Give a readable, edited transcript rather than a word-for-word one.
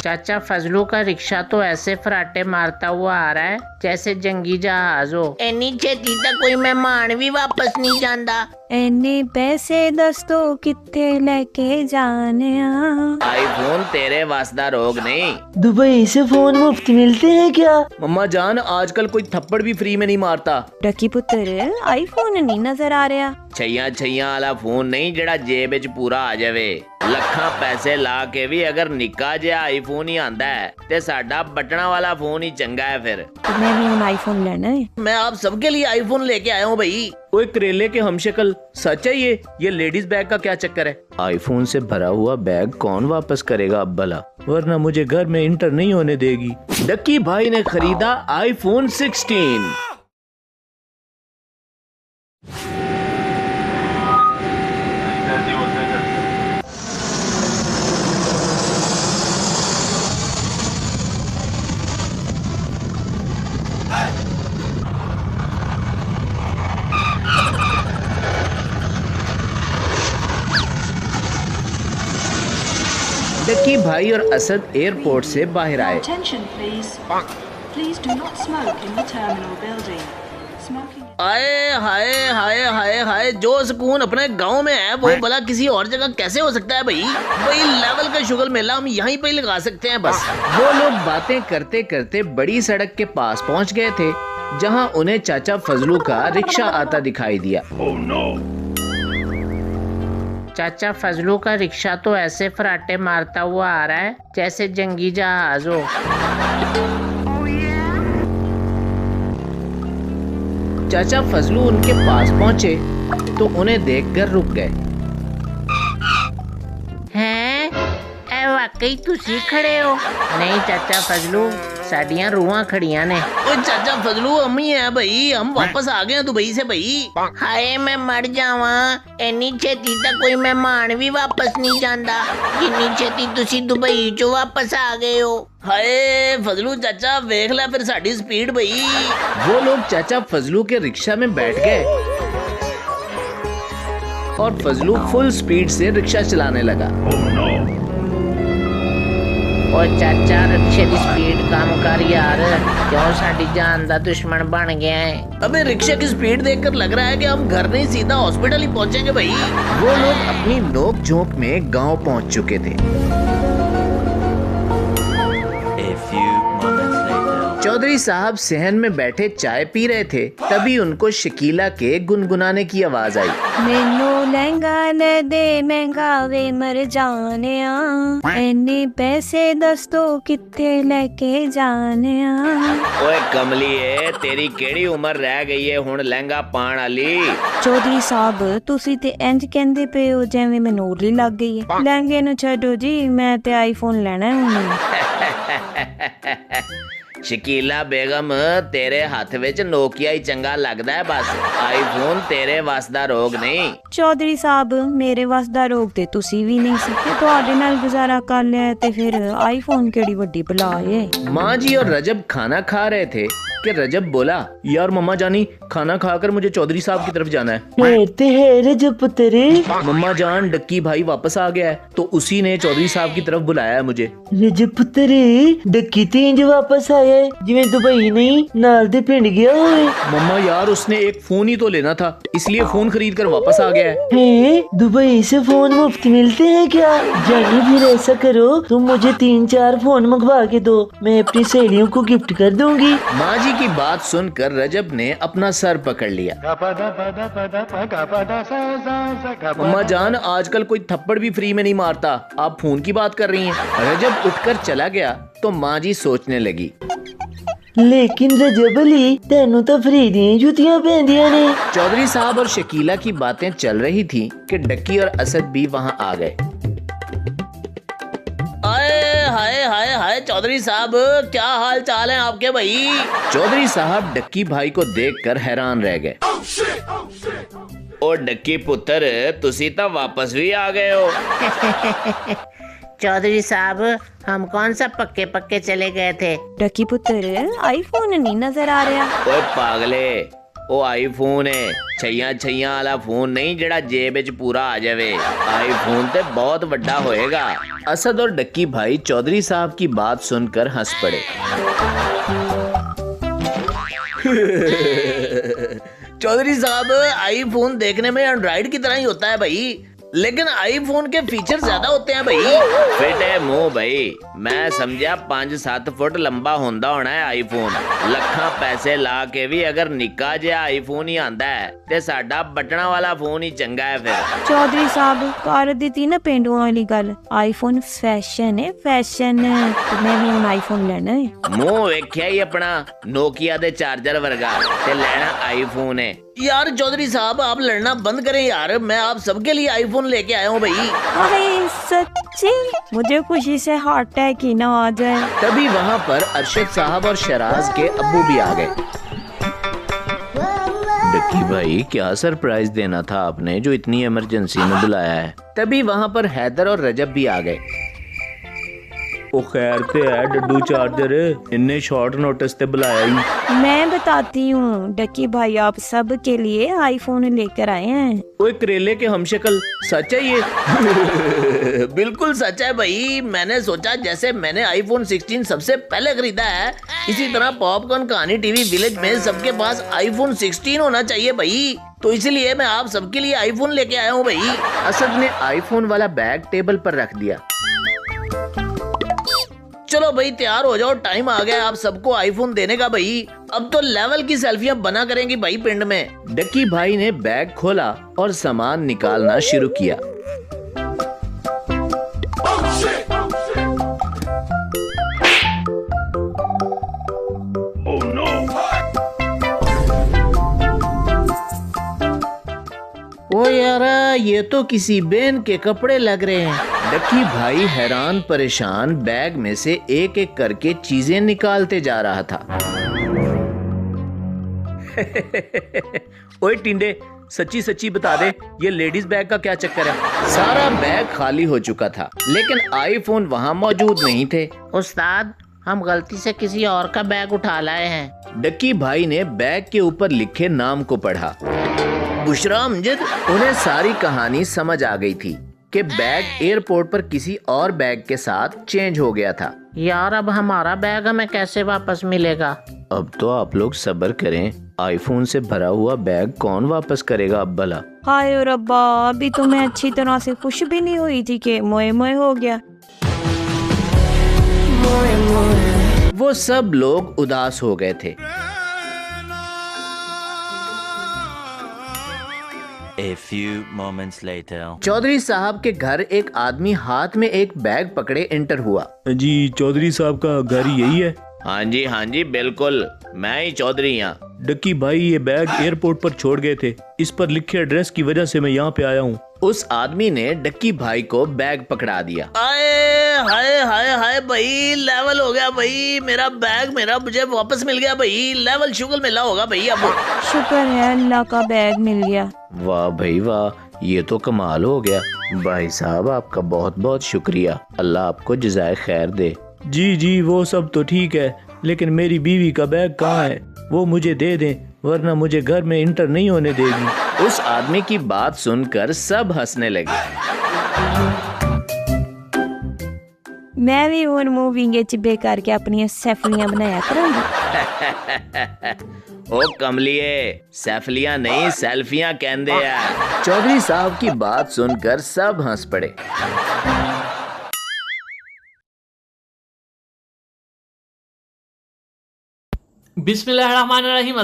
चाचा फजलू का रिक्शा तो ऐसे फराटे मारता हुआ आ रहा है जैसे जंगी जहाज हो। इन्नी छेती तक कोई मेहमान भी वापस नहीं जाता। इन्ने पैसे दस्तो कित्थे लेके जाने आईफोन तेरे वास्ता रोग नहीं। दुबई से फोन मुफ्त मिलते हैं क्या? मम्मा जान आजकल कोई थप्पड़ भी फ्री में नहीं मारता। डकी पुत्र आईफोन नहीं नजर आ रहा। छैया छैया वाला फोन नहीं जड़ा जेब विच पूरा आ जावे। लखा पैसे ला के भी अगर निक्का जिहा आईफोन ही आंदा है ते साडा बटना वाला फोन ही चंगा है। फिर तो मैं भी आईफोन लेना है। मैं आप सबके लिए आईफोन लेके आया हूँ भाई। ओए करेले के हमशक्ल सच है ये लेडीज बैग का क्या चक्कर है? आईफोन से भरा हुआ बैग कौन वापस करेगा अब भला, वरना मुझे घर में इंटर नहीं होने देगी। डक्की भाई ने खरीदा आईफोन 16। डक्की भाई और असद एयरपोर्ट से बाहर आए। आए हाय हाय हाय हाय, जो सुकून अपने गांव में है वो भला किसी और जगह कैसे हो सकता है भाई? वही लेवल का शुगर मेला हम यहीं पे लगा सकते हैं बस। वो लोग बातें करते करते बड़ी सड़क के पास पहुंच गए थे जहां उन्हें चाचा फजलू का रिक्शा आता दिखाई दिया। चाचा फजलू का रिक्शा तो ऐसे फराटे मारता हुआ आ रहा है जैसे जंगी जहाज हो। चाचा फजलू उनके पास पहुंचे तो उन्हें देखकर रुक गए। हैं? ए वाकई तुसी खड़े हो? नहीं चाचा फजलू, साडियां रूहां खड़ियां ने। ओए चाचा फजलू हम ही हैं भाई, हम वापस आ गए दुबई से भाई। हाय मैं मर जावा, इन्नी छेती तक कोई मेहमान भी वापस नहीं जाता जिन्नी छेती तुसी दुबई चो वापस आ गए हो। हाय फजलू चाचा वेख ले फिर साडी स्पीड भाई। वो लोग चाचा फजलू के रिक्शा में बैठ गए और फजलू फुल स्पीड से रिक्शा चलाने लगा। और चाचा रिक्शे की स्पीड कम कर यार, क्यों साडी जान दा दुश्मन बन गया है। अबे रिक्शे की स्पीड देखकर लग रहा है कि हम घर नहीं सीधा हॉस्पिटल ही पहुंचेंगे भाई। वो लोग अपनी नोक झोंक में गांव पहुंच चुके थे। चौधरी साहब सहन में बैठे चाय पी रहे थे, तभी उनको शकीला के गुनगुनाने की आवाज आई। मैनू लहंगा ले दे महंगा वे मर जाने इन्ने पैसे दस्तो कित्थे लेके जाने। ओए कमलीए तेरी केड़ी उम्र रह गई है हुण लहंगा पाण वाली? चौधरी साहब तुसी ते इंज कहंदे पे हो जिवें मैनूं उरली लग गई है। लहंगे नूं छड्डो जी, मैं ते आईफोन लेना है हुण। शकीला बेगम तेरे हाथ विच नोकिया ही चंगा लगदा है बस, आईफोन तेरे वास्ता रोग नहीं। चौधरी साहब मेरे वास्ता रोग ते तुसी भी नहीं सी, तुहाडे नाल गुजारा कर लिया ते फिर आईफोन केड़ी वड्डी बला है। माँ जी और रजब खाना खा रहे थे कि रजब बोला, यार मम्मा जानी खाना खाकर मुझे चौधरी साहब की तरफ जाना है। रजब पुत्र, मम्मा जान डक्की भाई वापस आ गया है तो उसी ने चौधरी साहब की तरफ बुलाया है मुझे। रजब पुत्र डक्की ते इंज वापस आया है जिवें दुबई नहीं नाल दे पिंड गया होए। मम्मा यार उसने एक फोन ही तो लेना था इसलिए फोन खरीद कर वापस आ गया है। दुबई से फोन मुफ्त मिलते हैं क्या? जानी फिर ऐसा करो तुम मुझे 3-4 फोन मंगवा के दो, मैं अपनी सहेलियों को गिफ्ट कर दूंगी। माँ जी की बात सुनकर रजब ने अपना सर पकड़ लिया। मम्मा जान आजकल कोई थप्पड़ भी फ्री में नहीं मारता, आप फोन की बात कर रही हैं। रजब उठकर चला गया तो माँ जी सोचने लगी, लेकिन रजब अली तेनू तो फ्री दी जुतियां पहनदियां ने। चौधरी साहब और शकीला की बातें चल रही थी कि डक्की और असद भी वहाँ आ गए। हाय हाय हाय चौधरी साहब क्या हाल चाल है आपके भाई? चौधरी साहब डक्की भाई को देखकर हैरान रह गए। ओ डक्की पुत्र तुसी तो वापस भी आ गए हो। चौधरी साहब हम कौन सा पक्के पक्के चले गए थे? डकी पुत्र आईफोन नहीं नजर आ रहा। ओए पागले ਉਹ ਆਈਫੋਨ ਹੈ ਛਈਆਂ ਛਈਆਂ ਵਾਲਾ ਫੋਨ ਨਹੀਂ ਜਿਹੜਾ ਜੇਬ ਵਿੱਚ ਪੂਰਾ ਆ ਜਾਵੇ आईफोन ਤੇ ਬਹੁਤ ਵੱਡਾ ਹੋਏਗਾ। असद और डक्की भाई चौधरी साहब की बात सुनकर हंस पड़े। चौधरी साहब आईफोन देखने में एंड्रॉइड की तरह ही होता है भाई, लेकिन आईफोन के फीचर ज्यादा होते हैं भाई। फिट है मुंह भाई, मैं समझा 5-7 फुट लंबा होंदा होना है आईफोन। ਲੱਖਾਂ ਪੈਸੇ ਲਾ ਕੇ ਵੀ ਅਗਰ ਨਿੱਕਾ ਜਿਹਾ ਆਈਫੋਨ ਹੀ ਆਂਦਾ ਹੈ ਤੇ ਸਾਡਾ ਬਟਣਾ ਵਾਲਾ ਫੋਨ ਹੀ ਚੰਗਾ ਹੈ ਫਿਰ। ਚੌਧਰੀ ਸਾਹਿਬ ਕਰ ਦਿੱਤੀ ਨਾ ਪੇਂਡੂਆਂ ਵਾਲੀ ਗੱਲ। ਆਈਫੋਨ ਫੈਸ਼ਨ ਹੈ, ਫੈਸ਼ਨ। ਮੈਂ ਵੀ ਹੁਣ ਆਈਫੋਨ ਲੈਣਾ ਹੈ। ਮੂੰਹ ਵੇਖਿਆ ਹੀ ਆਪਣਾ ਨੋਕੀਆ ਦੇ ਚਾर्जर वर्गा ਤੇ ਲੈਣਾ आईफोन है। यार चौधरी साहब आप लड़ना बंद करें यार, मैं आप सबके लिए आईफोन लेके आया हूँ भाई। अरे सच्ची मुझे खुशी से हार्ट अटैक ही ना आ जाए। तभी वहाँ पर अरशद साहब और शराज के अब्बू भी आ गए। डक्की भाई क्या सरप्राइज देना था आपने जो इतनी इमरजेंसी में बुलाया है। तभी वहाँ पर हैदर और रजब भी आ गए। ओ खैर ते है डड्डू चार्जर, इन्ने शॉर्ट नोटिस ते बुलाया ही। मैं बताती हूँ डक्की भाई, आप सब के लिए आईफोन लेकर आए हैं। ओए करेले के हमशक्ल, सच है ये? बिल्कुल सच है भाई। मैंने सोचा जैसे मैंने आईफोन 16 सबसे पहले खरीदा है, इसी तरह पॉपकॉर्न कहानी टीवी विलेज में सबके पास आईफोन 16 होना चाहिए भाई। तो इसलिए मैं आप सबके लिए आईफोन लेके आया हूँ भाई। असद ने आईफोन वाला बैग टेबल पर रख दिया। चलो भाई तैयार हो जाओ, टाइम आ गया आप सबको आईफोन देने का भाई। अब तो लेवल की सेल्फियां बना करेंगी भाई पिंड में। डक्की भाई ने बैग खोला और सामान निकालना शुरू किया। ओ यार ये तो किसी बहन के कपड़े लग रहे हैं। डक्की भाई हैरान परेशान बैग में से एक एक करके चीजें निकालते जा रहा था। ओए टिंडे सच्ची सच्ची बता दे ये लेडीज बैग का क्या चक्कर है? सारा बैग खाली हो चुका था लेकिन आईफोन वहाँ मौजूद नहीं थे। उस्ताद हम गलती से किसी और का बैग उठा लाए हैं। डक्की भाई ने बैग के ऊपर लिखे नाम को पढ़ा। बुशरा अमजद। उन्हें सारी कहानी समझ आ गई थी कि बैग एयरपोर्ट पर किसी और बैग के साथ चेंज हो गया था। यार अब हमारा बैग हमें कैसे वापस मिलेगा? अब तो आप लोग सब्र करें, आईफोन से भरा हुआ बैग कौन वापस करेगा अब भला। हाय रब्बा, अभी तो मैं अच्छी तरह से खुश भी नहीं हुई थी कि मोए मोए हो गया। वो सब लोग उदास हो गए थे। A few moments later. Chaudhary साहब के घर एक आदमी हाथ में एक बैग पकड़े एंटर हुआ। जी चौधरी साहब का घर यही है? हाँ जी बिल्कुल, मैं ही चौधरी यहाँ। डक्की भाई ये बैग एयरपोर्ट पर छोड़ गए थे, इस पर लिखे एड्रेस की वजह से मैं यहाँ पे आया हूँ। उस आदमी ने डक्की भाई को बैग पकड़ा दिया। आए हाय हाय हाय भाई, लेवल हो गया भाई, मेरा बैग मुझे वापस मिल गया भाई। लेवल शुगल मिला होगा भाई अब। शुक्र है अल्लाह का बैग मिल गया। वाह भाई वाह, ये तो कमाल हो गया। भाई साहब आपका बहुत बहुत शुक्रिया, अल्लाह आपको जज़ाए खैर दे। जी वो सब तो ठीक है, लेकिन मेरी बीवी का बैग कहाँ है? वो मुझे दे दें वरना मुझे घर में इंटर नहीं होने देगी। उस आदमी की बात सुनकर सब हंसने लगे। मैं भी ਹੁਣ ਮੂਵਿੰਗ ਵਿੱਚ ਬੇ ਕਰਕੇ ਆਪਣੀਆਂ ਸੈਫਲੀਆਂ ਬਣਾਇਆ ਕਰਾਂਗੀ। ओ कमलिए, सैफलियां नहीं सेल्फियां कहते हैं। चौधरी साहब की बात सुनकर सब हंस पड़े। बिस्मिल्लाहिर्रहमानिर्रहीम।